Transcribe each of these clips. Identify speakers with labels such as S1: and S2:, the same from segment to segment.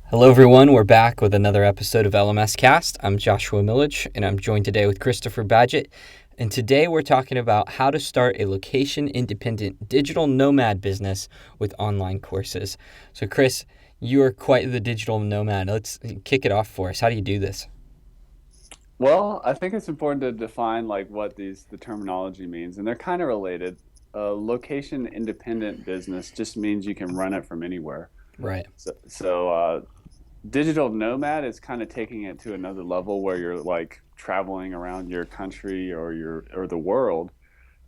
S1: Hello, everyone. We're back with another episode of LMScast. I'm Joshua Millage, and I'm joined today with Christopher Badgett. And today we're talking about how to start a location-independent digital nomad business with online courses. So, Chris, you are quite the digital nomad. Let's kick it off for us. How do you do this?
S2: Well, I think it's important to define like what the terminology means, and they're kind of related. Location independent business just means you can run it from anywhere.
S1: Right.
S2: So digital nomad is kind of taking it to another level where you're like traveling around your country or the world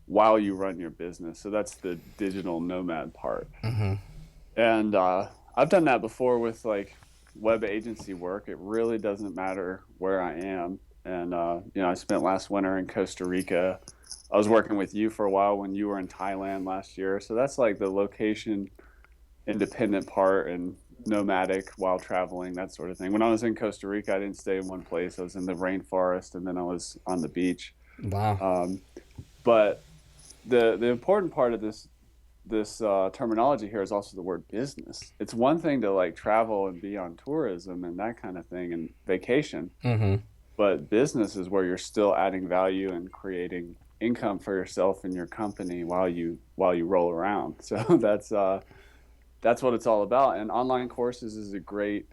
S2: while you run your business. So that's the digital nomad part.
S1: Mm-hmm.
S2: And I've done that before with like web agency work. It really doesn't matter where I am. And I spent last winter in Costa Rica. I was working with you for a while when you were in Thailand last year. So that's like the location independent part and nomadic while traveling, that sort of thing. When I was in Costa Rica, I didn't stay in one place. I was in the rainforest and then I was on the beach.
S1: Wow.
S2: Um, but the important part of this terminology here is also the word business. It's one thing to like travel and be on tourism and that kind of thing and vacation,
S1: Mm-hmm.
S2: but business is where you're still adding value and creating income for yourself and your company while you roll around. So that's what it's all about. And online courses is a great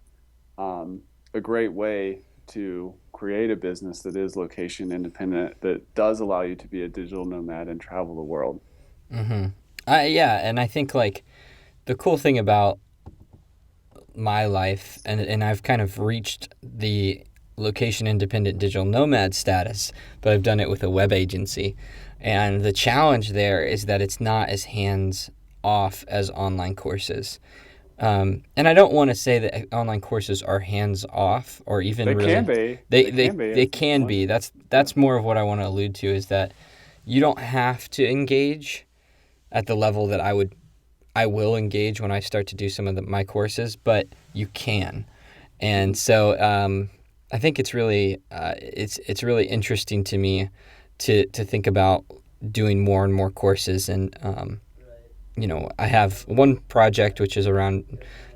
S2: way to create a business that is location independent, that does allow you to be a digital nomad and travel the world.
S1: Mm-hmm. Yeah, and I think like the cool thing about my life, and I've kind of reached the location independent digital nomad status, but I've done it with a web agency. And the challenge there is that it's not as hands off as online courses. And I don't want to say that online courses are hands off or even
S2: They can
S1: really
S2: be.
S1: they
S2: They
S1: they,
S2: can be.
S1: they
S2: It's
S1: can
S2: one.
S1: be.
S2: Yeah.
S1: That's more of what I want to allude to is that you don't have to engage at the level that I will engage when I start to do some of my courses, but you can. And
S2: Mhm.
S1: so I think it's really interesting to me to think about doing more and more courses. And I have one project which is around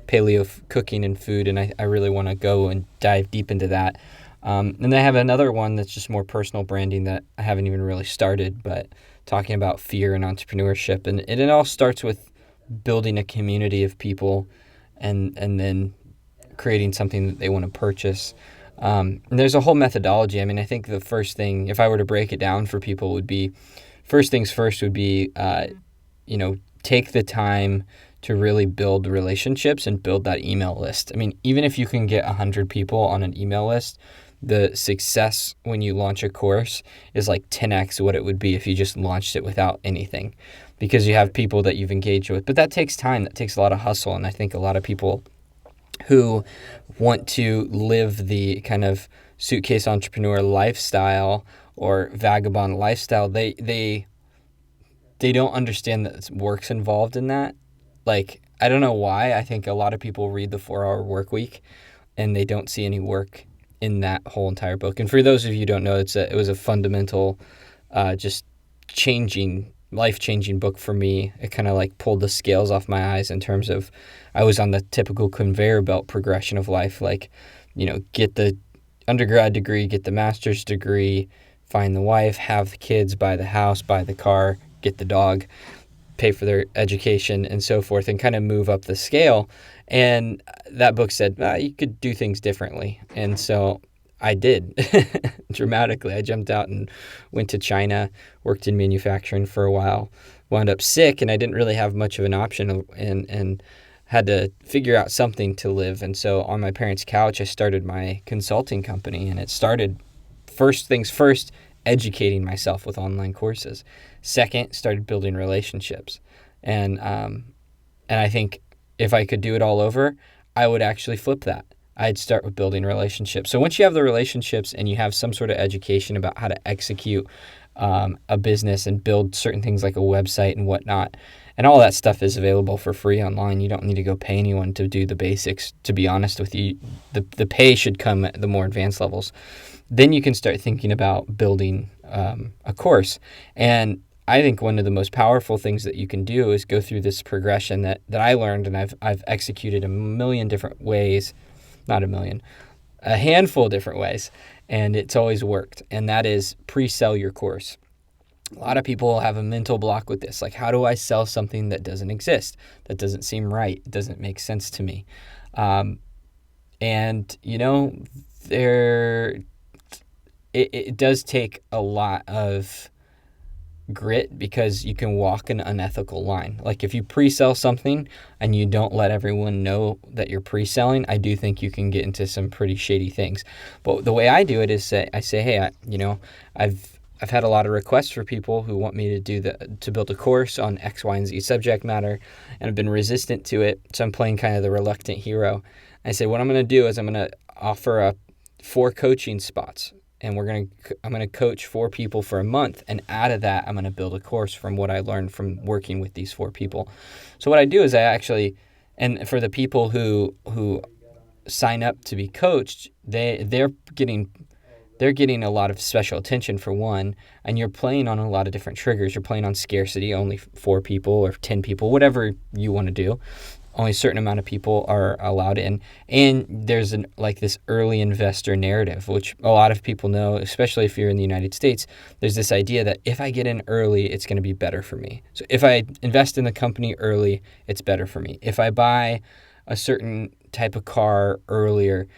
S1: paleo cooking and food, and I really want to go and dive deep into that. And I have another one that's just more personal branding that I haven't even really started, but talking about fear and entrepreneurship. And it all starts with building a community of people and then creating something that they want to purchase. And there's a whole methodology. I mean, I think the first thing, if I were to break it down for people, would be first things first would be, take the time to really build relationships and build that email list. I mean, even if you can get 100 people on an email list, the success when you launch a course is like 10x what it would be if you just launched it without anything because you have
S2: Right.
S1: people that you've engaged with. But that takes time, that takes a lot of hustle. And I think a lot of people who want to live the kind of suitcase entrepreneur lifestyle or vagabond lifestyle, they don't understand that work's involved in that. Like, I don't know why. I think a lot of people read the 4 Hour Workweek and they don't see any work in that whole entire book. And for those of you who don't know, it was a fundamental, just life changing book for me. It kind of like pulled the scales off my eyes in terms of I was on the typical conveyor belt progression of life. Like, get the undergrad degree, get the master's degree, find the wife, have the kids, buy the house, buy the car, get the dog, pay for their education and so forth, and kind of move up the scale. And that book said you could do things differently. And so I did dramatically. I jumped out and went to China, worked in manufacturing for a while, wound up sick, and I didn't really have much of an option and had to figure out something to live. And so on my parents' couch, I started my consulting company, and it started first things first, educating myself with online courses. Second, started building relationships, and and I think if I could do it all over, I would actually flip that. I'd start with building relationships. So once you have the relationships and you have some sort of education about how to execute a business and build certain things like a website and whatnot, and all that stuff is available for free online. You don't need to go pay anyone to do the basics. To be honest with you, the pay should come at the more advanced levels. Then you can start thinking about building a course. And I think one of the most powerful things that you can do is go through this progression that I learned and I've executed a million different ways not a million, a handful of different ways, and it's always worked. And that is pre-sell your course. A lot of people have a mental block with this. Like, how do I sell something that doesn't exist? That doesn't seem right. It doesn't make sense to me. And, it does take a lot of grit because you can walk an unethical line. Like, if you pre-sell something and you don't let everyone know that you're pre-selling, I do think you can get into some pretty shady things. But the way I do it is I say, hey, I've had a lot of requests for people who want me to build a course on X, Y, and Z subject matter, and I've been resistant to it. So I'm playing kind of the reluctant hero. I say, what I'm going to do is I'm going to offer up 4 coaching spots, and I'm going to coach 4 people for a month, and out of that, I'm going to build a course from what I learned from working with these 4 people. So what I do is and for the people who sign up to be coached, they're getting a lot of special attention for one, and you're playing on a lot of different triggers. You're playing on scarcity, only 4 people or 10 people, whatever you want to do. Only a certain amount of people are allowed in. And there's this early investor narrative, which a lot of people know, especially if you're in the United States. There's this idea that if I get in early, it's going to be better for me. So if I invest in the company early, it's better for me. If I buy a certain type of car earlier,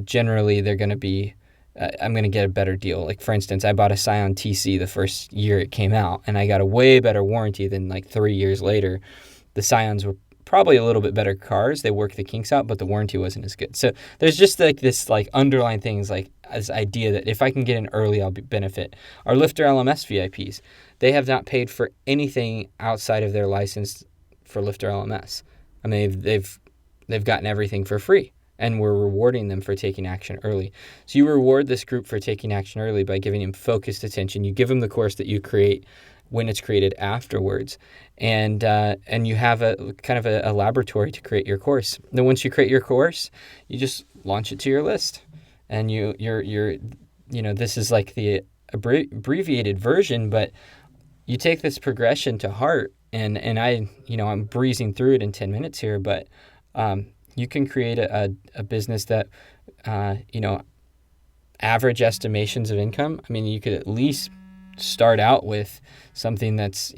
S1: generally they're going to be I'm going to get a better deal. Like, for instance, I bought a Scion TC the first year it came out, and I got a way better warranty than 3 years later. The Scions were probably a little bit better cars. They worked the kinks out, but the warranty wasn't as good. So there's just this underlying things, like this idea that if I can get in early, I'll benefit. Our LifterLMS VIPs, they have not paid for anything outside of their license for LifterLMS. I mean, they've gotten everything for free. And we're rewarding them for taking action early. So you reward this group for taking action early by giving them focused attention. You give them the course that you create when it's created afterwards, and you have a kind of a laboratory to create your course. Then once you create your course, you just launch it to your list, and you're this is like the abbreviated version, but you take this progression to heart, and I'm breezing through it in 10 minutes here, but you can create a business that, average estimations of income. I mean, you could at least start out with something that's,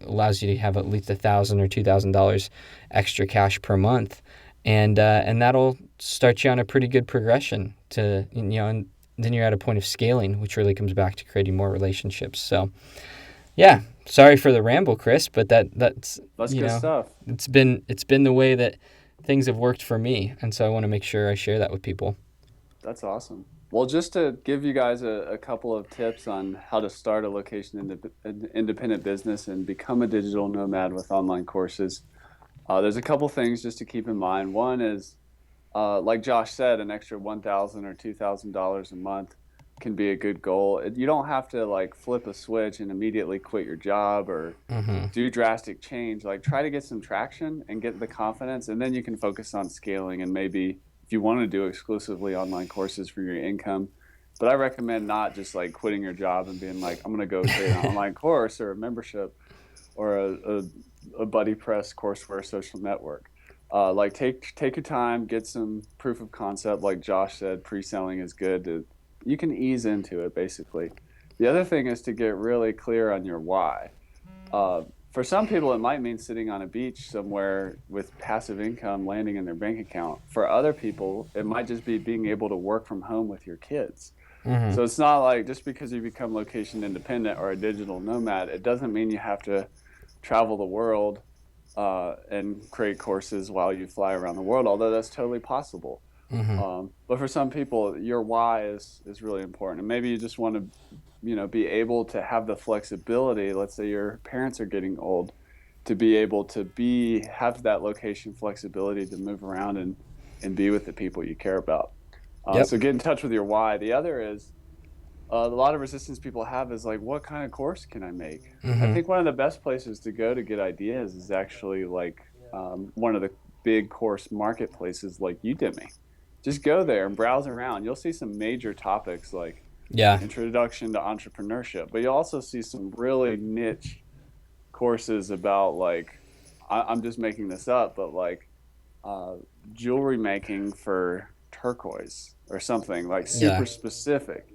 S1: allows you to have at least $1,000 or $2,000 extra cash per month. And that'll start you on a pretty good progression to, and then you're at a point of scaling, which really comes back to creating more relationships. So, yeah, sorry for the ramble, Chris, but that's
S2: good stuff.
S1: It's been the way that things have worked for me, and so I want to make sure I share that with people.
S2: That's awesome. Well, just to give you guys a couple of tips on how to start a location independent business and become a digital nomad with online courses, there's a couple things just to keep in mind. One is, like Josh said, an extra $1,000 or $2,000 a month can be a good goal. You don't have to flip a switch and immediately quit your job or do drastic change. Try to get some traction and get the confidence, and then you can focus on scaling, and maybe if you want to do exclusively online courses for your income. But I recommend not just quitting your job and being I'm going to go create an online course or a membership or a buddy press courseware social network. Take your time, get some proof of concept. Like Josh said, pre-selling is good. You can ease into it, basically. The other thing is to get really clear on your why. For some people, it might mean sitting on a beach somewhere with passive income landing in their bank account. For other people, it might just be being able to work from home with your kids. So it's not just because you become location independent or a digital nomad, it doesn't mean you have to travel the world and create courses while you fly around the world, although that's totally possible. But for some people, your why is really important. And maybe you just want to, be able to have the flexibility. Let's say your parents are getting old, to be able to have that location flexibility to move around and be with the people you care about. So get in touch with your why. The other is, a lot of resistance people have is what kind of course can I make? I think one of the best places to go to get ideas is actually one of the big course marketplaces like Udemy. Just go there and browse around. You'll see some major topics like introduction to entrepreneurship, but you'll also see some really niche courses about I'm just making this up, but jewelry making for turquoise or something like
S1: Yeah.
S2: super specific.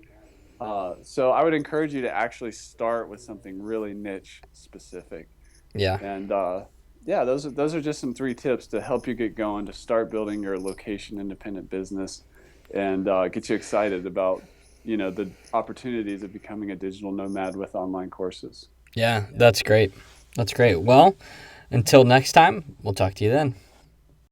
S2: So I would encourage you to actually start with something really niche specific.
S1: Yeah.
S2: And yeah, those are just some 3 tips to help you get going to start building your location independent business and get you excited about the opportunities of becoming a digital nomad with online courses.
S1: Yeah. That's great. That's great. Well, until next time, we'll talk to you then.